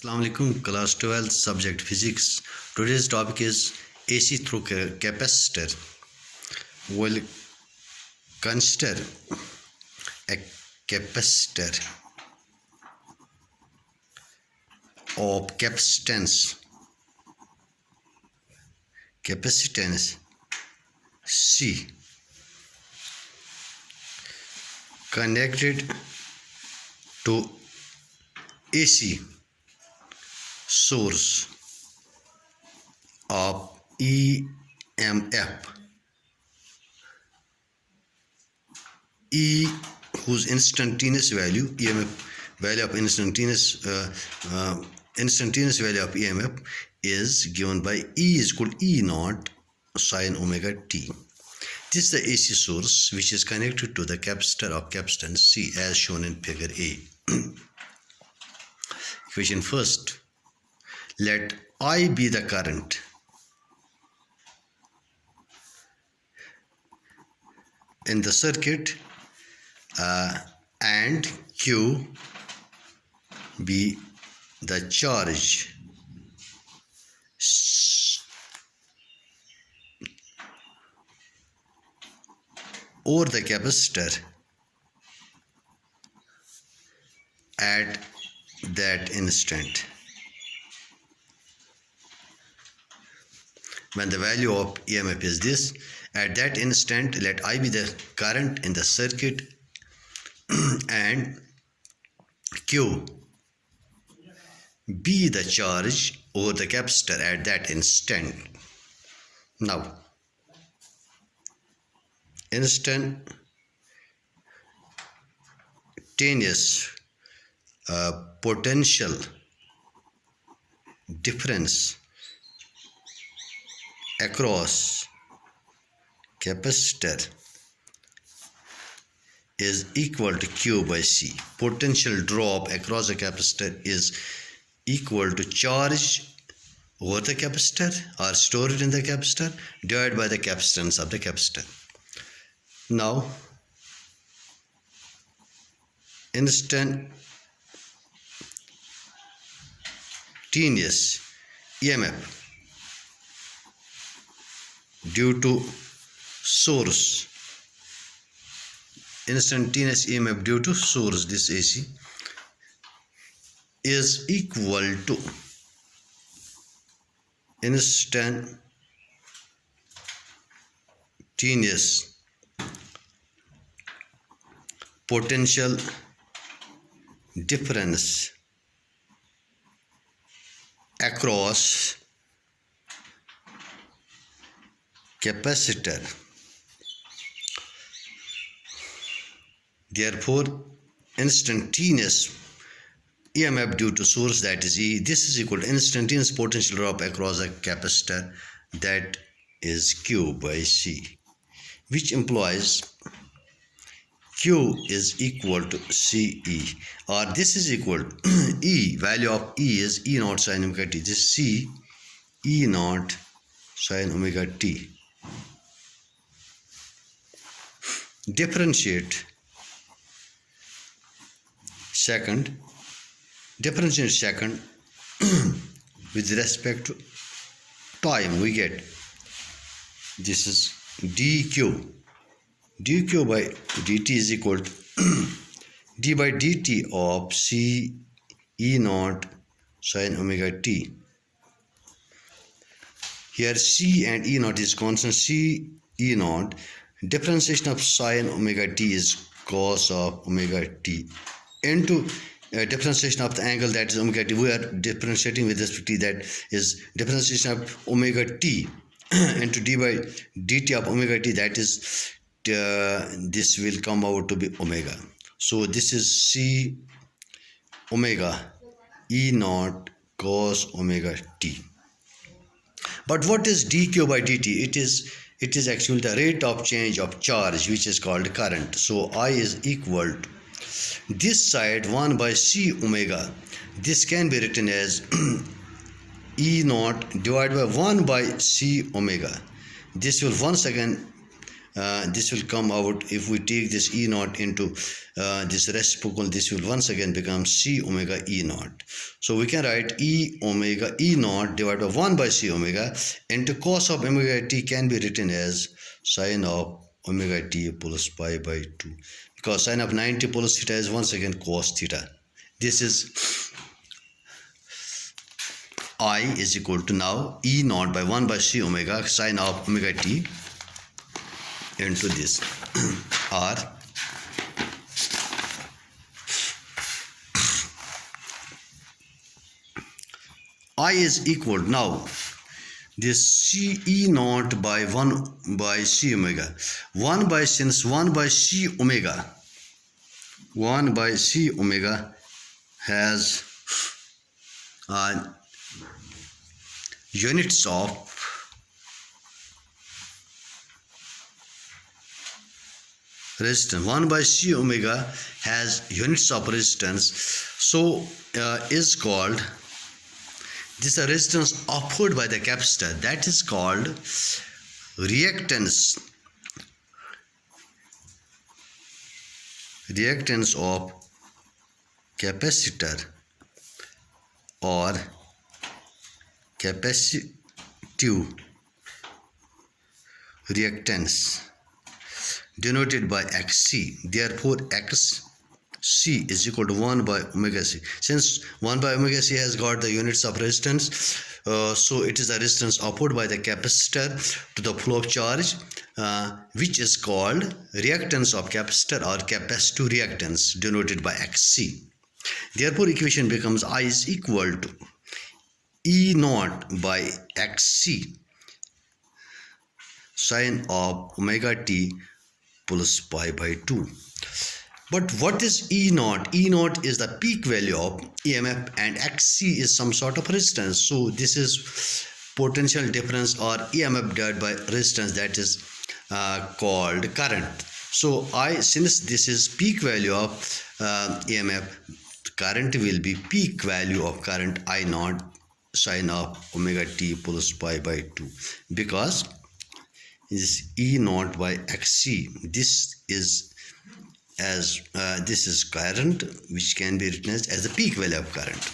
Assalamu alaikum, class 12, subject physics. Today's topic is AC through capacitor. We'll consider a capacitor of capacitance C connected to AC source of EMF E, whose instantaneous value EMF value of instantaneous value of EMF is given by E is equal to E naught sine omega t. This is the AC source which is connected to the capacitor of capacitance C as shown in figure A. Equation first. Let I be the current in the circuit and Q be the charge over the capacitor at that instant. When the value of EMF is this, at that instant let I be the current in the circuit and Q be the charge over the capacitor at that instant. Now, instantaneous potential difference across capacitor is equal to Q by C. Potential drop across the capacitor is equal to charge over the capacitor or stored in the capacitor divided by the capacitance of the capacitor. Now, instantaneous EMF due to source, instantaneous EMF due to source, this AC, is equal to instantaneous potential difference across capacitor. Therefore, instantaneous EMF due to source, that is E, this is equal to instantaneous potential drop across the capacitor, that is Q by C, which implies Q is equal to CE, or this is equal to E, value of E is E naught sine omega t, this C E naught sine omega t. Differentiate second with respect to time, we get this is dq by dt is equal to d by dt of C E naught sine omega t. Here C and E naught is constant. C E naught, differentiation of sine omega t is cos of omega t into differentiation of the angle, that is omega t. We are differentiating with respect to that is differentiation of omega t into d by dt of omega t, that is this will come out to be omega. So this is C omega E naught cos omega t. But what is dq by dt? It is actually the rate of change of charge, which is called current. So I is equal to this side 1 by C omega. This can be written as E naught divided by 1 by C omega. This will once again this will come out. If we take this E naught into this reciprocal, this will once again become C omega E naught. So we can write E omega E naught divided by 1 by C omega into cos of omega t can be written as sine of omega t plus pi by 2, because sine of 90 plus theta is once again cos theta. This is I is equal to now E naught by 1 by C omega sine of omega t into this R I is equal now this C E naught by 1 by C omega 1 by since 1 by C omega 1 by C omega has units of resistance. 1 by C omega has units of resistance, so is called this resistance offered by the capacitor, that is called reactance of capacitor or capacitive reactance denoted by Xc. Therefore Xc is equal to 1 by omega c. Since 1 by omega c has got the units of resistance, so it is the resistance offered by the capacitor to the flow of charge, which is called reactance of capacitor or capacitive reactance denoted by Xc. Therefore equation becomes I is equal to E naught by Xc sine of omega t plus pi by 2. But what is E naught? E naught is the peak value of EMF and Xc is some sort of resistance. So this is potential difference or EMF divided by resistance, that is called current. So since this is peak value of EMF, current will be peak value of current I naught sine of omega t plus pi by 2, because this E naught by Xc, this is current, which can be written as the peak value of current.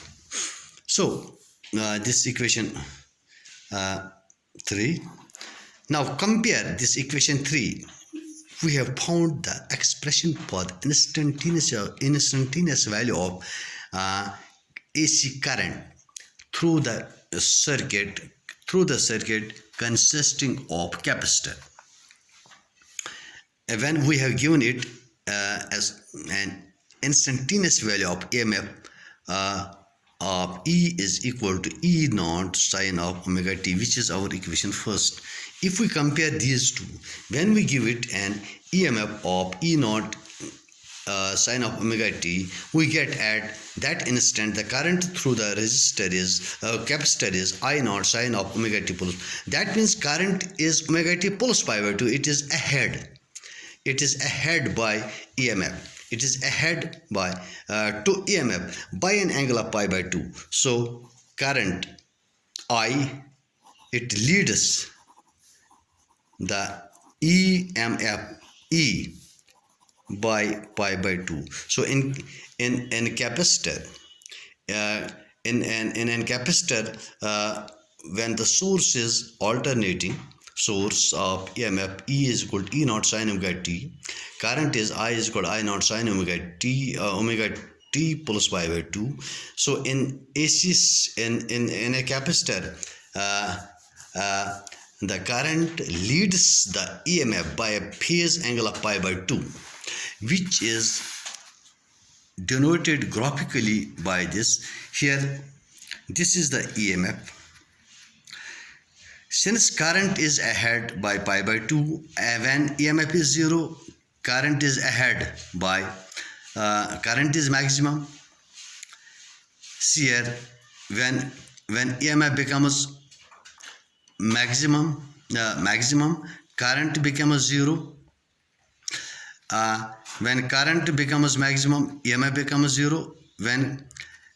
So this equation 3. Now compare this equation 3. We have found the expression for the instantaneous value of AC current through the circuit consisting of capacitor. When we have given it as an instantaneous value of EMF of E is equal to E naught sine of omega t, which is our equation first. If we compare these two, when we give it an EMF of E naught sine of omega t, we get at that instant the current through the capacitor is I naught sine of omega t plus. That means current is omega t plus pi by 2. It is ahead by EMF. It is ahead by to EMF by an angle of pi by 2. So current I, it leads the EMF E by pi by 2. So in capacitor, in capacitor, when the source is alternating, source of EMF E is equal to E naught sine omega t, current is I is equal to I naught sine omega t plus pi by 2. So in AC, in a capacitor, the current leads the EMF by a phase angle of pi by 2, which is denoted graphically by this. Here, this is the EMF. Since current is ahead by pi by 2, when EMF is 0, current is ahead by current is maximum. See here, when EMF becomes maximum, current becomes 0. When current becomes maximum, EMF becomes 0. When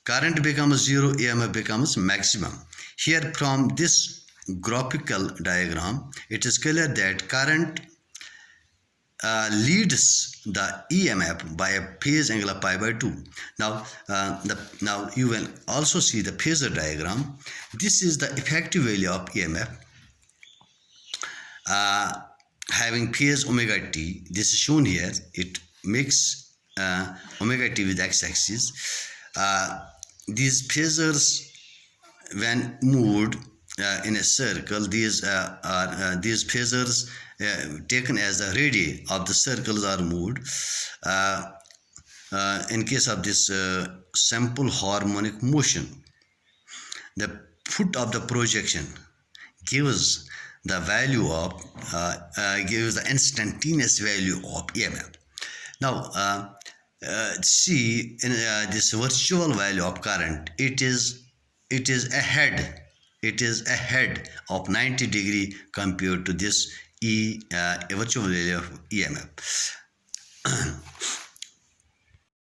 current becomes 0, EMF becomes maximum. Here from this graphical diagram, it is clear that current leads the EMF by a phase angle of pi by 2. Now you will also see the phasor diagram. This is the effective value of EMF having phase omega t. This is shown here. It makes omega t with x-axis. These phasors, when moved in a circle, these phasors taken as the radii of the circles are moved. In case of this simple harmonic motion, the foot of the projection gives the value of gives the instantaneous value of EMF. Now see in this virtual value of current, it is ahead of 90-degree compared to this virtual value of EMF.